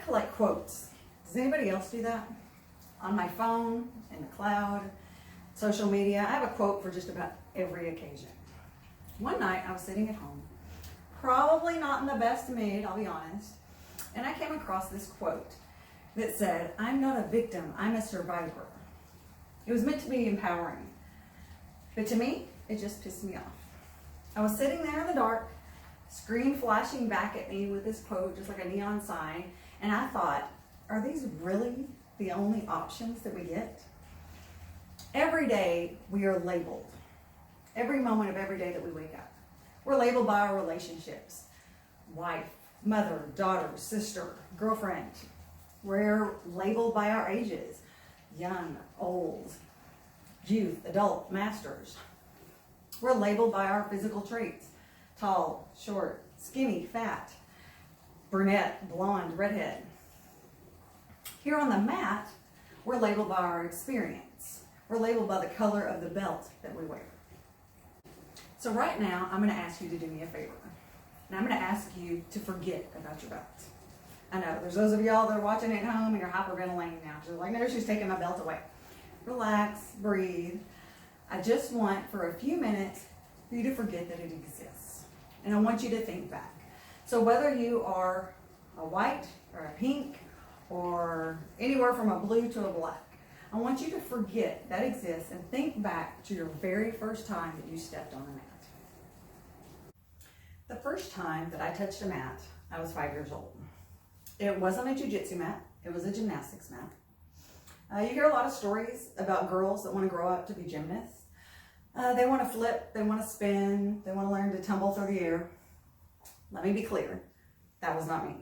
collect quotes. Does anybody else do that? On my phone, in the cloud, social media, I have a quote for just about every occasion. One night I was sitting at home, probably not in the best mood, I'll be honest, and I came across this quote that said, "I'm not a victim, I'm a survivor." It was meant to be empowering, but to me, it just pissed me off. I was sitting there in the dark, screen flashing back at me with this quote, just like a neon sign, and I thought, are these really the only options that we get? Every day we are labeled. Every moment of every day that we wake up. We're labeled by our relationships. Wife, mother, daughter, sister, girlfriend. We're labeled by our ages. Young, old, youth, adult, masters. We're labeled by our physical traits. Tall, short, skinny, fat, brunette, blonde, redhead. Here on the mat, we're labeled by our experience. We're labeled by the color of the belt that we wear. So right now, I'm going to ask you to do me a favor. And I'm going to ask you to forget about your belt. I know, there's those of y'all that are watching at home and you're hyperventilating now. You're like, no, she's taking my belt away. Relax, breathe. I just want, for a few minutes, for you to forget that it exists. And I want you to think back. So whether you are a white or a pink or anywhere from a blue to a black, I want you to forget that exists and think back to your very first time that you stepped on a mat. The first time that I touched a mat, I was 5 years old. It wasn't a jiu-jitsu mat, it was a gymnastics mat. You hear a lot of stories about girls that want to grow up to be gymnasts. They want to flip, they want to spin, they want to learn to tumble through the air. Let me be clear, that was not me.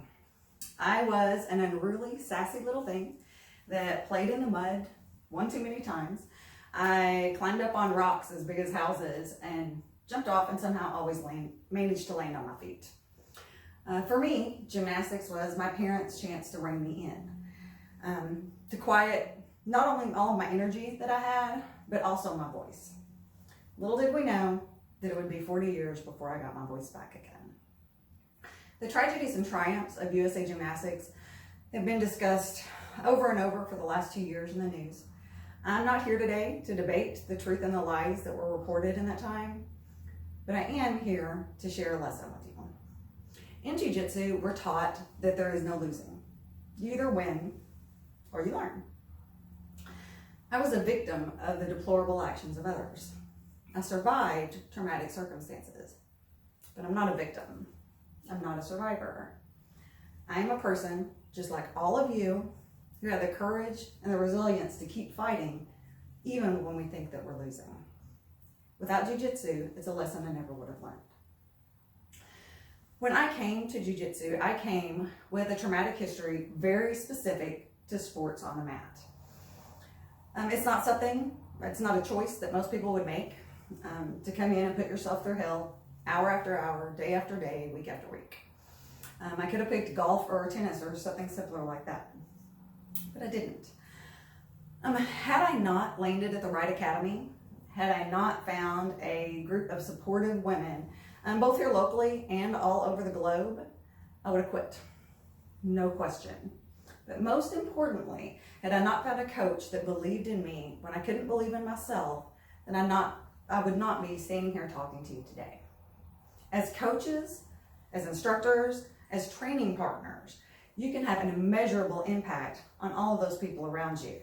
I was an unruly, sassy little thing that played in the mud one too many times. I climbed up on rocks as big as houses and jumped off and somehow always managed to land on my feet. For me, gymnastics was my parents' chance to rein me in, to quiet not only all of my energy that I had, but also my voice. Little did we know that it would be 40 years before I got my voice back again. The tragedies and triumphs of USA Gymnastics have been discussed over and over for the last 2 years in the news. I'm not here today to debate the truth and the lies that were reported in that time, but I am here to share a lesson with you. In Jiu-Jitsu, we're taught that there is no losing. You either win or you learn. I was a victim of the deplorable actions of others. I survived traumatic circumstances, but I'm not a victim. I'm not a survivor. I am a person, just like all of you, who have the courage and the resilience to keep fighting, even when we think that we're losing. Without Jiu-Jitsu, it's a lesson I never would have learned. When I came to Jiu-Jitsu, I came with a traumatic history very specific to sports on the mat. It's not a choice that most people would make, to come in and put yourself through hell hour after hour, day after day, week after week. I could have picked golf or tennis or something simpler like that, but I didn't. Had I not landed at the right academy, had I not found a group of supportive women, both here locally and all over the globe, I would have quit. No question. But most importantly, had I not found a coach that believed in me when I couldn't believe in myself, then I would not be standing here talking to you today. As coaches, as instructors, as training partners, you can have an immeasurable impact on all of those people around you,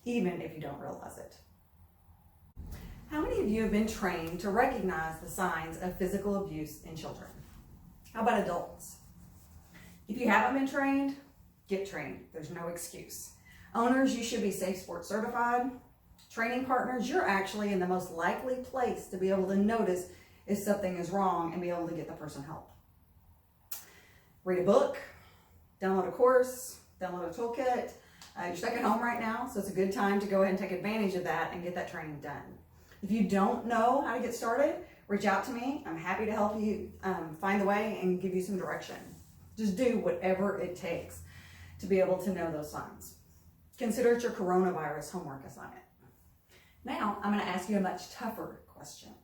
even if you don't realize it. How many of you have been trained to recognize the signs of physical abuse in children? How about adults? If you haven't been trained, get trained. There's no excuse. Owners, you should be Safe Sports certified. Training partners, you're actually in the most likely place to be able to notice if something is wrong and be able to get the person help. Read a book, download a course, download a toolkit. You're stuck at home right now, so it's a good time to go ahead and take advantage of that and get that training done. If you don't know how to get started, reach out to me. I'm happy to help you find the way and give you some direction. Just do whatever it takes to be able to know those signs. Consider it your coronavirus homework assignment. Now, I'm going to ask you a much tougher question.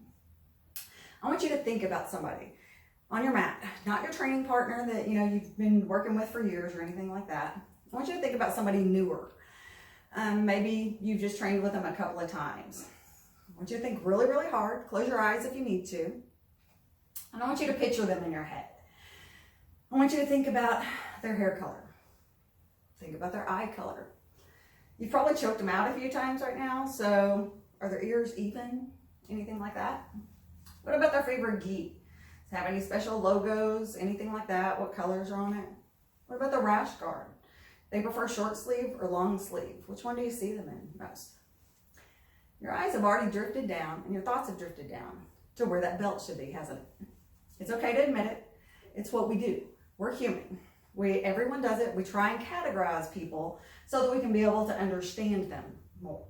I want you to think about somebody on your mat, not your training partner that you've been working with for years or anything like that. I want you to think about somebody newer. Maybe you've just trained with them a couple of times. I want you to think really, really hard. Close your eyes if you need to. And I want you to picture them in your head. I want you to think about their hair color. Think about their eye color. You've probably choked them out a few times right now, so are their ears even? Anything like that? What about their favorite gi? Does it have any special logos, anything like that? What colors are on it? What about the rash guard? They prefer short sleeve or long sleeve? Which one do you see them in most? Your eyes have already drifted down and your thoughts have drifted down to where that belt should be, hasn't it? It's okay to admit it. It's what we do. We're human. Everyone does it. We try and categorize people so that we can be able to understand them more.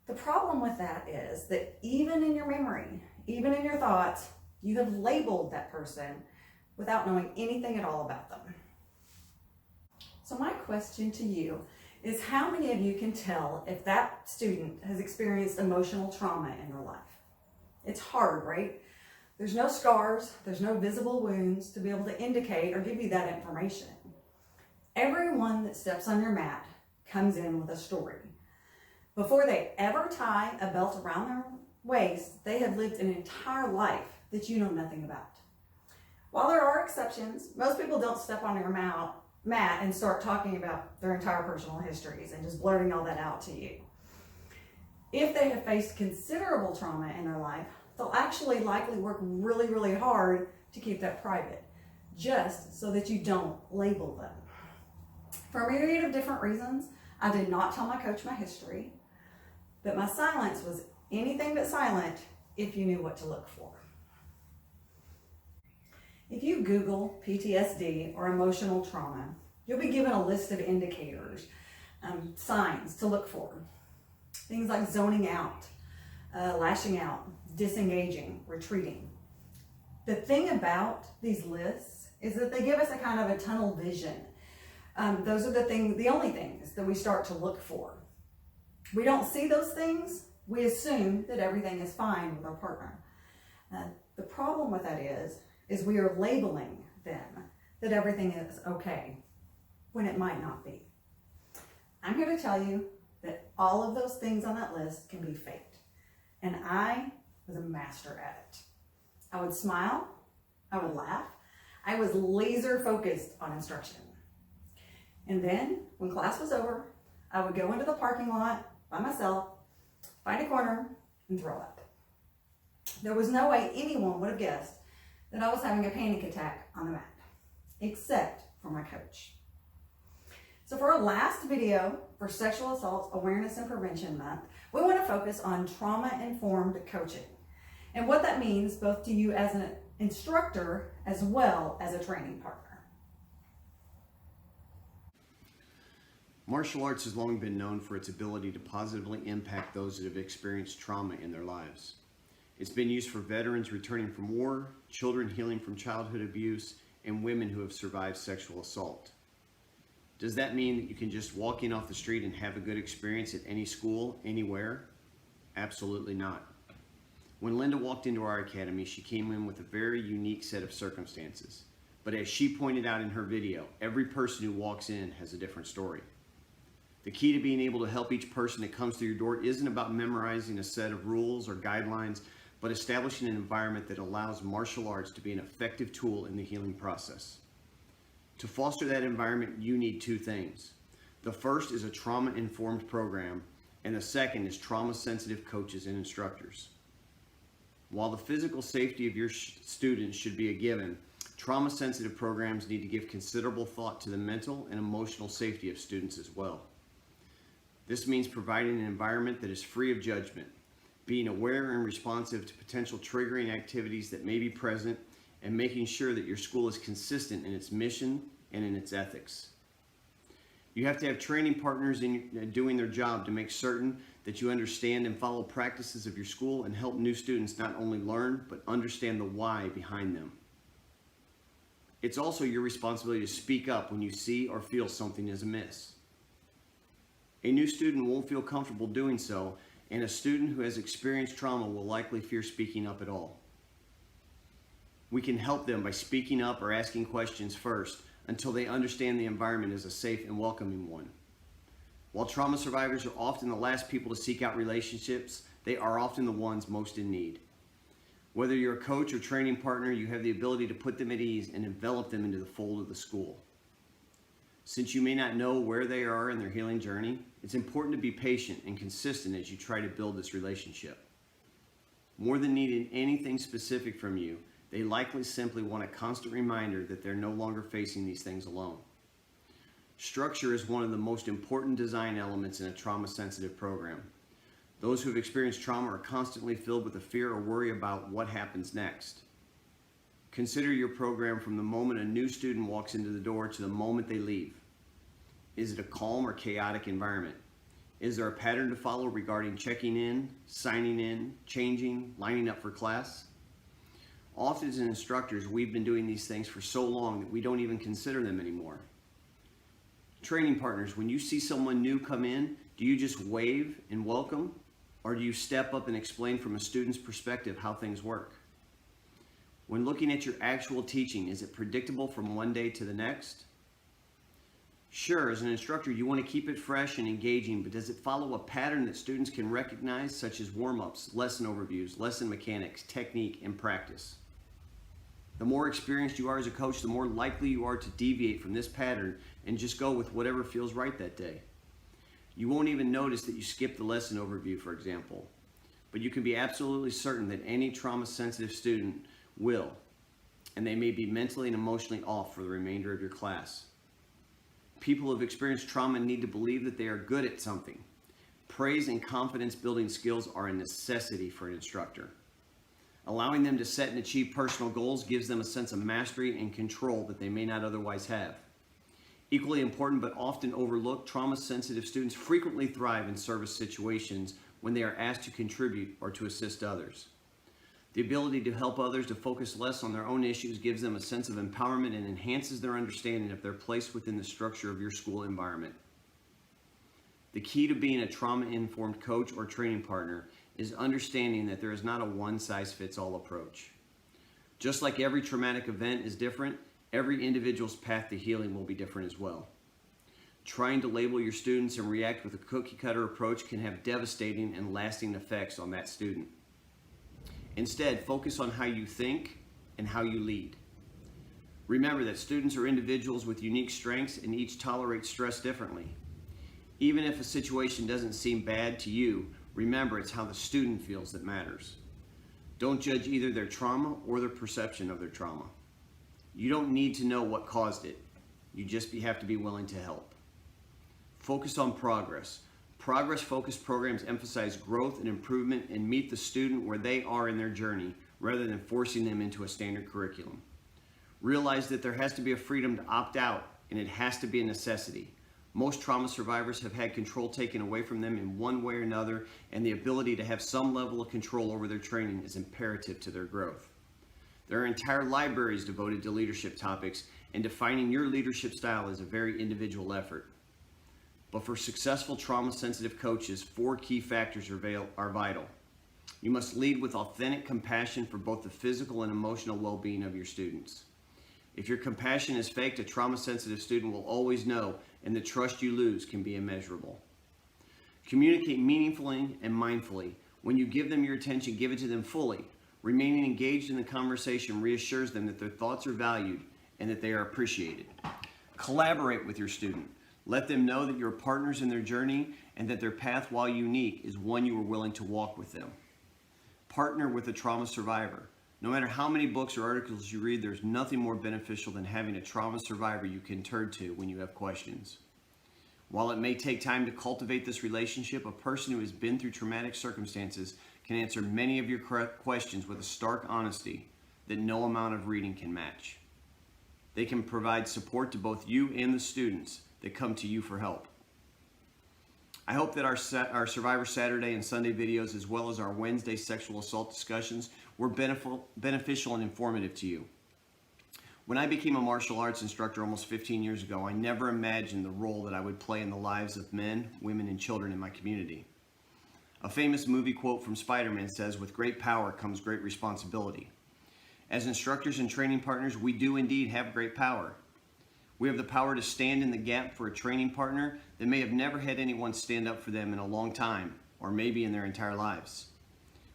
The problem with that is that even in your memory, even in your thoughts, you have labeled that person without knowing anything at all about them. So my question to you is, how many of you can tell if that student has experienced emotional trauma in their life? It's hard, right? There's no scars, there's no visible wounds to be able to indicate or give you that information. Everyone that steps on your mat comes in with a story. Before they ever tie a belt around their waist, they have lived an entire life that you know nothing about. While there are exceptions, most people don't step on your mat and start talking about their entire personal histories and just blurting all that out to you. If they have faced considerable trauma in their life, they'll actually likely work really, really hard to keep that private, just so that you don't label them. For a myriad of different reasons, I did not tell my coach my history, but my silence was anything but silent if you knew what to look for. If you Google PTSD or emotional trauma, you'll be given a list of indicators, signs to look for. Things like zoning out, lashing out, disengaging, retreating. The thing about these lists is that they give us a kind of a tunnel vision. Those are the only things that we start to look for. We don't see those things, we assume that everything is fine with our partner. The problem with that is we are labeling them that everything is okay when it might not be. I'm here to tell you that all of those things on that list can be faked. And I was a master at it. I would smile, I would laugh, I was laser focused on instruction. And then when class was over, I would go into the parking lot by myself, find a corner, and throw up. There was no way anyone would have guessed that I was having a panic attack on the mat, except for my coach. So for our last video for Sexual Assault Awareness and Prevention Month, we want to focus on trauma-informed coaching and what that means both to you as an instructor as well as a training partner. Martial arts has long been known for its ability to positively impact those that have experienced trauma in their lives. It's been used for veterans returning from war, children healing from childhood abuse, and women who have survived sexual assault. Does that mean that you can just walk in off the street and have a good experience at any school, anywhere? Absolutely not. When Linda walked into our academy, she came in with a very unique set of circumstances. But as she pointed out in her video, every person who walks in has a different story. The key to being able to help each person that comes through your door isn't about memorizing a set of rules or guidelines, but establishing an environment that allows martial arts to be an effective tool in the healing process. To foster that environment, you need two things. The first is a trauma-informed program, and the second is trauma-sensitive coaches and instructors. While the physical safety of your students should be a given, trauma-sensitive programs need to give considerable thought to the mental and emotional safety of students as well. This means providing an environment that is free of judgment, being aware and responsive to potential triggering activities that may be present, and making sure that your school is consistent in its mission and in its ethics. You have to have training partners doing their job to make certain that you understand and follow practices of your school and help new students not only learn, but understand the why behind them. It's also your responsibility to speak up when you see or feel something is amiss. A new student won't feel comfortable doing so, and a student who has experienced trauma will likely fear speaking up at all. We can help them by speaking up or asking questions first until they understand the environment is a safe and welcoming one. While trauma survivors are often the last people to seek out relationships, they are often the ones most in need. Whether you're a coach or training partner, you have the ability to put them at ease and envelop them into the fold of the school. Since you may not know where they are in their healing journey, it's important to be patient and consistent as you try to build this relationship. More than needing anything specific from you, they likely simply want a constant reminder that they're no longer facing these things alone. Structure is one of the most important design elements in a trauma-sensitive program. Those who have experienced trauma are constantly filled with a fear or worry about what happens next. Consider your program from the moment a new student walks into the door to the moment they leave. Is it a calm or chaotic environment? Is there a pattern to follow regarding checking in, signing in, changing, lining up for class? Often as instructors, we've been doing these things for so long that we don't even consider them anymore. Training partners, when you see someone new come in, do you just wave and welcome? Or do you step up and explain from a student's perspective how things work? When looking at your actual teaching, is it predictable from one day to the next? Sure, as an instructor, you want to keep it fresh and engaging, but does it follow a pattern that students can recognize, such as warm-ups, lesson overviews, lesson mechanics, technique, and practice? The more experienced you are as a coach, the more likely you are to deviate from this pattern and just go with whatever feels right that day. You won't even notice that you skipped the lesson overview, for example, but you can be absolutely certain that any trauma-sensitive student will, and they may be mentally and emotionally off for the remainder of your class. People who have experienced trauma need to believe that they are good at something. Praise and confidence building skills are a necessity for an instructor. Allowing them to set and achieve personal goals gives them a sense of mastery and control that they may not otherwise have. Equally important but often overlooked, trauma-sensitive students frequently thrive in service situations when they are asked to contribute or to assist others. The ability to help others to focus less on their own issues gives them a sense of empowerment and enhances their understanding of their place within the structure of your school environment. The key to being a trauma-informed coach or training partner is understanding that there is not a one-size-fits-all approach. Just like every traumatic event is different, every individual's path to healing will be different as well. Trying to label your students and react with a cookie-cutter approach can have devastating and lasting effects on that student. Instead, focus on how you think and how you lead. Remember that students are individuals with unique strengths and each tolerate stress differently. Even if a situation doesn't seem bad to you, remember it's how the student feels that matters. Don't judge either their trauma or their perception of their trauma. You don't need to know what caused it. You just have to be willing to help. Focus on progress. Progress-focused programs emphasize growth and improvement and meet the student where they are in their journey rather than forcing them into a standard curriculum. Realize that there has to be a freedom to opt out, and it has to be a necessity. Most trauma survivors have had control taken away from them in one way or another, and the ability to have some level of control over their training is imperative to their growth. There are entire libraries devoted to leadership topics, and defining your leadership style is a very individual effort. But for successful trauma-sensitive coaches, 4 key factors are vital. You must lead with authentic compassion for both the physical and emotional well-being of your students. If your compassion is faked, a trauma-sensitive student will always know, and the trust you lose can be immeasurable. Communicate meaningfully and mindfully. When you give them your attention, give it to them fully. Remaining engaged in the conversation reassures them that their thoughts are valued and that they are appreciated. Collaborate with your student. Let them know that you're partners in their journey and that their path, while unique, is one you are willing to walk with them. Partner with a trauma survivor. No matter how many books or articles you read, there's nothing more beneficial than having a trauma survivor you can turn to when you have questions. While it may take time to cultivate this relationship, a person who has been through traumatic circumstances can answer many of your questions with a stark honesty that no amount of reading can match. They can provide support to both you and the students that come to you for help. I hope that our Survivor Saturday and Sunday videos, as well as our Wednesday sexual assault discussions, were beneficial and informative to you. When I became a martial arts instructor almost 15 years ago, I never imagined the role that I would play in the lives of men, women, and children in my community. A famous movie quote from Spider-Man says, "With great power comes great responsibility." As instructors and training partners, we do indeed have great power. We have the power to stand in the gap for a training partner that may have never had anyone stand up for them in a long time, or maybe in their entire lives.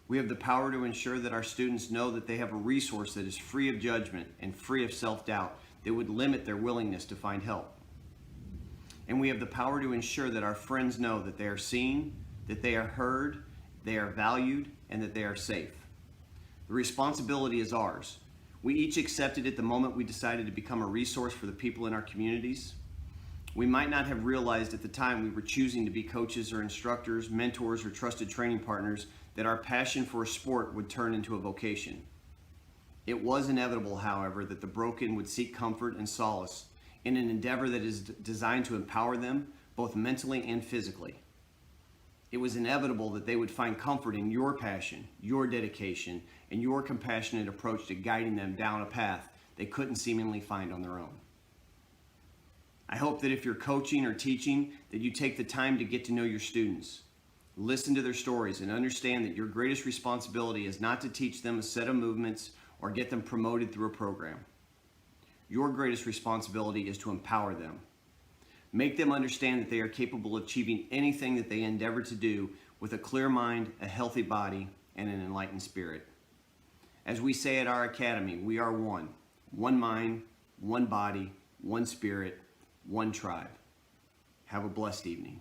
We have the power to ensure that our students know that they have a resource that is free of judgment and free of self-doubt that would limit their willingness to find help. And we have the power to ensure that our friends know that they are seen, that they are heard, they are valued, and that they are safe. The responsibility is ours. We each accepted it the moment we decided to become a resource for the people in our communities. We might not have realized at the time we were choosing to be coaches or instructors, mentors, or trusted training partners that our passion for a sport would turn into a vocation. It was inevitable, however, that the broken would seek comfort and solace in an endeavor that is designed to empower them both mentally and physically. It was inevitable that they would find comfort in your passion, your dedication, and your compassionate approach to guiding them down a path they couldn't seemingly find on their own. I hope that if you're coaching or teaching, that you take the time to get to know your students, listen to their stories, and understand that your greatest responsibility is not to teach them a set of movements or get them promoted through a program. Your greatest responsibility is to empower them. Make them understand that they are capable of achieving anything that they endeavor to do with a clear mind, a healthy body, and an enlightened spirit. As we say at our academy, we are one mind, one body, one spirit, one tribe. Have a blessed evening.